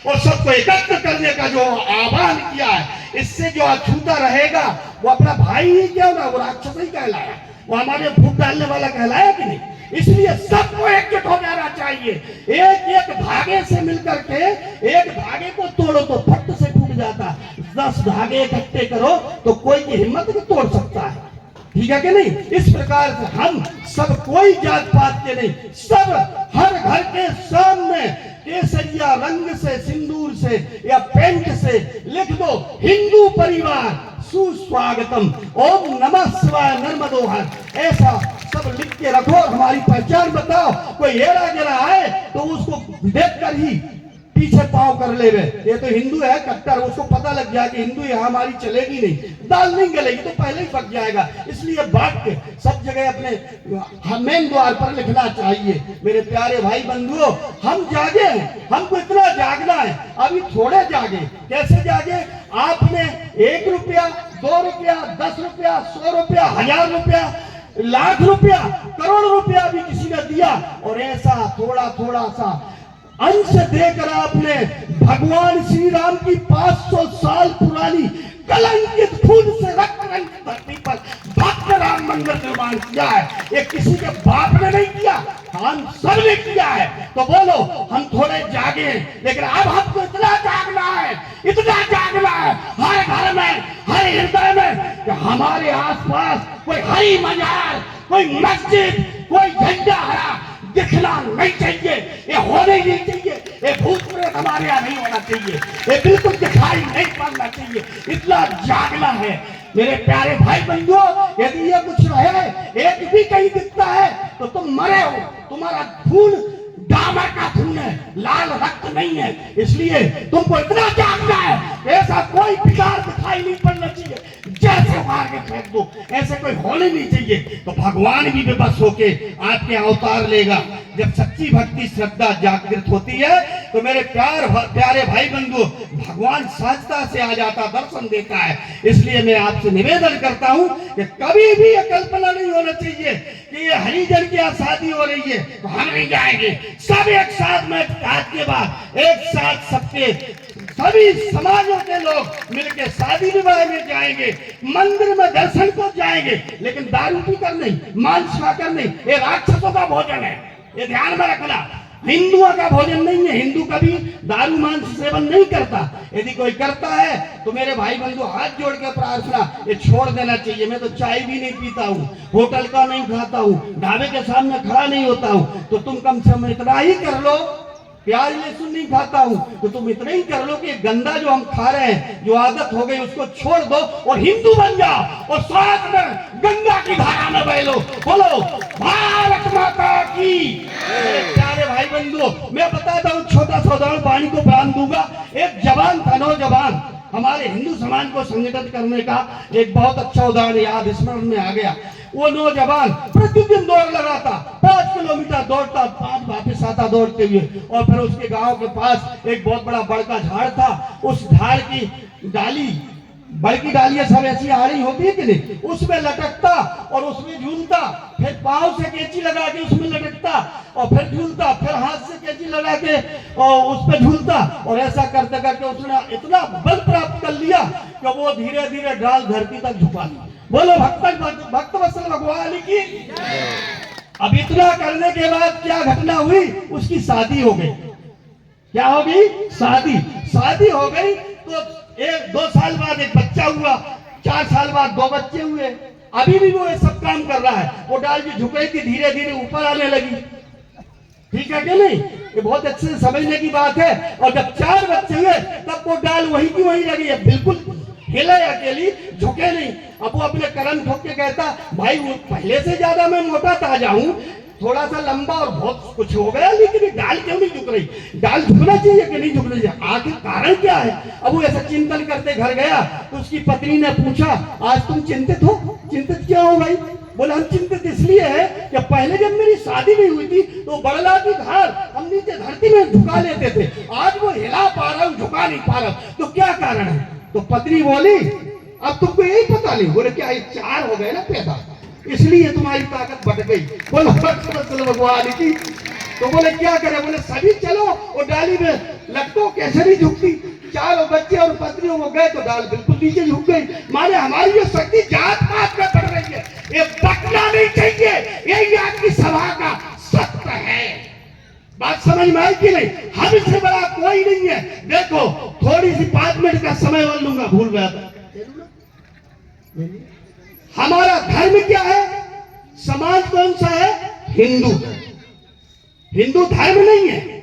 और सबको एकत्र करने का जो आह्वान किया है, इससे जो अछूता रहेगा वो अपना भाई ही क्यों ना, वो राक्षस ही कहलाया, वो हमारे फूट डालने वाला कहलाया कि नहीं। इसलिए सबको एकजुट हो जाना चाहिए। एक एक धागे से मिलकर के, एक धागे को तोड़ो तो फट से टूट जाता, 10 धागे इकट्ठे करो तो कोई की हिम्मत भी तोड़ सकता है। ठीक है कि नहीं। इस प्रकार से हम सब, कोई जात पात के नहीं, सब हर घर के सामने केसरिया रंग से, सिंदूर से या पेंट से लिख दो, हिंदू परिवार सुस्वागतम, ओम नमः शिवाय नर्मदोहर, ऐसा सब लिख के रखो। हमारी पहचान बताओ। कोई हेरा गेरा आए तो उसको देखकर ही पीछे पांव कर ले, ये तो हिंदू है कट्टर, उसको पता लग जाए कि हिंदू यहाँ हमारी चलेगी नहीं, दाल नहीं गलेगी, तो पहले ही पक जाएगा। इसलिए वाक्य सब जगह अपने मेन द्वार पर लिखना चाहिए। मेरे प्यारे भाई बंधुओं, हम जागे हैं, हमको इतना जागना है, अभी थोड़े जागे। कैसे जागे? आपने 1 रुपया, 2 रुपया, 10 रुपया, 100 रुपया, 1000 रुपया, लाख रुपया, करोड़ रुपया भी किसी ने दिया, और ऐसा थोड़ा थोड़ा सा अंश देकर आपने भगवान श्री राम की 500 साल पुरानी कलंकित खून से रक्त रंजित धरती पर भव्य राम मंदिर निर्माण किया है। ये किसी के बाप ने नहीं किया, हम सब ने किया है। तो बोलो, हम थोड़े जागे हैं, लेकिन अब हमको इतना जागना है, इतना जागना है हर घर में, हर हृदय में, कि हमारे आसपास कोई हरी मजार, कोई मस्जिद, कोई झंडा हरा दिखना नहीं चाहिए। ये होने नहीं चाहिए। ये भूत प्रेत हमारे यहाँ नहीं होना चाहिए। ये बिल्कुल दिखाई नहीं पड़ना चाहिए। इतना जागना है मेरे प्यारे भाई बंधुओं। यदि ये कुछ रहे, एक भी कहीं दिखता है तो तुम मरे हो, तुम्हारा खून डामर का खून है, लाल रक्त नहीं है। इसलिए तुमको इतना जागना है, ऐसा कोई विकार दिखाई नहीं पड़ना चाहिए, जैसे मार के फेंक दो, ऐसे कोई होने नहीं चाहिए। तो भगवान भी बेबस होके आपके अवतार लेगा। जब सच्ची भक्ति श्रद्धा जागृत होती है तो मेरे प्यारे भाई बंधु, भगवान सहजता से आ जाता, दर्शन देता है। इसलिए मैं आपसे निवेदन करता हूं कि कभी भी ये कल्पना नहीं होना चाहिए कि ये हरिजन की शादी हो रही है तो हम नहीं जाएंगे। सब एक साथ में, आज के बाद एक साथ सबके, सभी समाजों के लोग मिलकर शादी विवाह में जाएंगे, मंदिर में दर्शन को जाएंगे, लेकिन दारू पीकर नहीं, मांस खाकर नहीं। ये राक्षसों का भोजन है, ये ध्यान में रखना। हिंदुओं का भोजन नहीं है। हिंदू कभी दारू मांस सेवन नहीं करता। यदि कोई करता है तो मेरे भाई बंधु हाथ जोड़ के प्रार्थना, ये छोड़ देना चाहिए। मैं तो चाय भी नहीं पीता हूँ, होटल का नहीं खाता हूँ, ढाबे के सामने खड़ा नहीं होता हूँ। तो तुम कम से कम इतना ही कर लो, प्याज लहसुन नहीं खाता हूं तो तुम इतना ही कर लो कि गंदा जो हम खा रहे हैं, जो आदत हो गई, उसको छोड़ दो और हिंदू बन जाओ, और साथ में गंगा की धारा में बह लो। बोलो भारत माता की। प्यारे भाई बंधुओं, मैं बताता हूँ, छोटा सा उदाहरण पानी को बयान दूंगा। एक जवान था, नौजवान, हमारे हिंदू समाज को संगठित करने का एक बहुत अच्छा उदाहरण याद स्मरण में आ गया। वो नौजवान प्रतिदिन दौड़ लगाता, 5 किलोमीटर दौड़ता, 5 वापिस आता दौड़ते हुए, और फिर उसके गांव के पास एक बहुत बड़ा बड़का झाड़ था। उस झाड़ की डाली, बड़की डालियां सब ऐसी आ रही होती है कि नहीं, उसमें लटकता और उसमें झूलता, फिर पांव से कैंची लगा के उसमें लटकता और फिर झूलता, फिर हाथ से कैंची लगा के और उस पर झूलता, और ऐसा करते करके उसने इतना बल प्राप्त कर लिया कि वो धीरे धीरे डाल धरती तक झुका ली। बोलो भक्त वत्सल भगवान की। अब इतना करने के बाद क्या घटना हुई? उसकी शादी हो गई। क्या हो गई? शादी हो गई। तो 1-2 साल बाद एक बच्चा हुआ, 4 साल बाद 2 बच्चे हुए। अभी भी वो ये सब काम कर रहा है। वो डाल जो झुके थी धीरे धीरे ऊपर आने लगी। ठीक है कि नहीं? ये बहुत अच्छे से समझने की बात है। और जब 4 बच्चे हुए तब वो डाल वही की वही लगी है, बिल्कुल हिले अकेली, झुके नहीं। अब वो अपने कर्म ठोक के कहता, भाई वो पहले से ज्यादा मैं मोटा ताजा हूं, थोड़ा सा लंबा और बहुत कुछ हो गया, लेकिन डाल क्यों नहीं झुक रही? डाल झुकना चाहिए कि नहीं झुकना चाहिए? आखिर कारण क्या है? अब वो ऐसा चिंतन करते घर गया तो उसकी पत्नी ने पूछा, आज तुम चिंतित हो? चिंतित क्यों हो भाई? बोले हम चिंतित इसलिए है कि पहले जब मेरी शादी नहीं हुई थी तो बड़ला की धार हम नीचे धरती में झुका लेते थे, आज वो हिला पा रहा हूँ, झुका नहीं पा रहा हूँ, तो क्या कारण है? तो पत्नी बोली, अब तुमको यही पता नहीं? बोले क्या, 4 हो गए ना पैदा, इसलिए तुम्हारी ताकत बढ़ गई। बोलो भगवान की। तो बोले क्या करें? बोले सभी चलो और डाली में लटको कैसे नहीं झुकती। चारों बच्चे और पत्नियों को गए तो डाल बिल्कुल नीचे झुक गई। माने हमारी ये शक्ति जात पात में बढ़ रही है, ये बटना नहीं चाहिए। यही आपकी सभा का सत्य है। बात समझ में आई कि नहीं? हमसे बड़ा कोई नहीं है। देखो थोड़ी सी 5 मिनट का समय और लूंगा, भूल गया था। हमारा धर्म क्या है? समाज कौन सा है? हिंदू। हिंदू धर्म नहीं है।